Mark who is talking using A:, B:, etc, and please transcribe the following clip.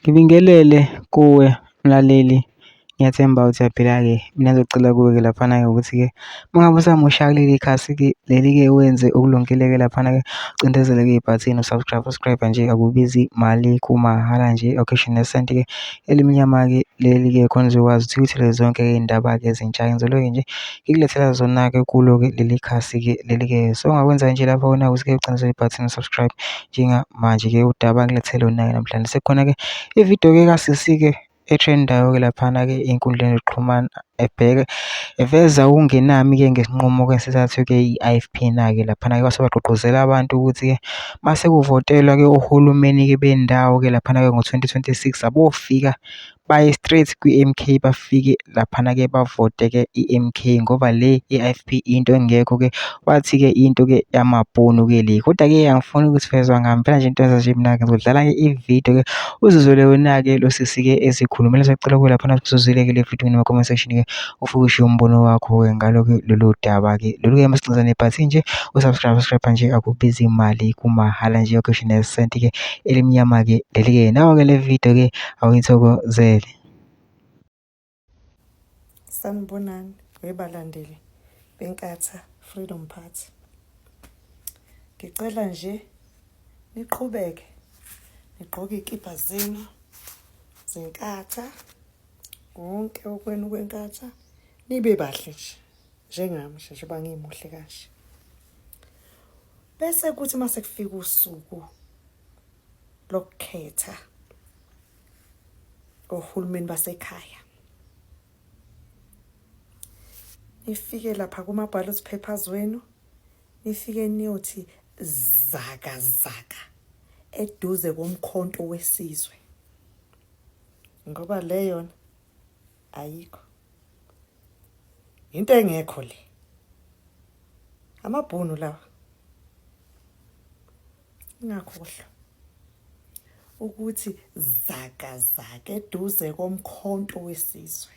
A: Ngibingelele kuwe mlaleli, ngiyathemba ukuthi uyaphila-ke. Mina ngizocela kuwe-ke laphana-ke ukuthi-ke uma ngabe usamusha kuleli khasi-ke leli-ke wenze okulungile-ke laphana-ke ucindezele-ke ibhathini usubscribe nje, akubizi mali, kumahhala nje, occasional sent-ke elimnyama-ke leli-ke khona uzokwazi ukuthi uyithole zonke-ke iy'ndaba-ke ezintsha. Ngizobe-ke nje ngikuletela zona-ke kulo-ke leli khasi-ke leli-ke. So ongakwenza nje lapho wona ukuthi-ke ucindezele ibhathini subscribe njengamanje-ke udaba ngilethele lona-ke namhlanje. Sekhona-ke ividiyo-ke kasisi-ke e-trend-ayo-ke laphana-ke ey'nkundleni zokuxhumana eveza okungenami-ke ngesinqumo-ke esithathwe-ke i-I_F_P na-ke laphana-ke base bagqugquzela abantu ukuthi-ke mase kuvotelwa-ke ohulumeni-ke bendawo-ke laphana-ke ngo-2026 abofika baye straight kwi-M_K bafike laphana-ke bavote-ke i-M_K ngoba le i-I_F_P into engekho-ke, wathi-ke into-ke yamabhunu-ke le. Kodwa-ke angifuni ukuthi vezwa ngempela nje into nje mina-ke ngizodlala-ke ividiyo-ke uzizwele wena-ke lo sisi-ke ezikhulumela. Siyacela kuwe laphana usuzwile-ke le vidiyo kuma-comment section-ke ufike ushiye umbono wakho-ke ngalo-ke lolu daba-ke lolu-ke masicindezela nebhathini nje usubscribe nje, akubizi imali, kumahhala nje, occasional sent-ke elimnyama-ke leli-ke. Nawo-ke le video-ke awuyithokozele.
B: Sanibonani webalandeli beNkatha Freedom Party. Ngicela nje niqhubeke nigqoke iy'kibha zenu zenkatha, konke okwenu kwenkatha, nibe bahle nje njengami nje njengoba ngimuhle kanje. Bese kuthi mase kufika usuku lokukhetha ohulumeni basekhaya, nifike lapha kuma-ballot papers wenu, nifike niyothi zaka zaka eduze komkhonto wesizwe, ngoba le yona ayikho, into engekho le, amabhunu lawa. Ingakhohlwa ukuthi zaka zaka eduze komkhonto wesizwe.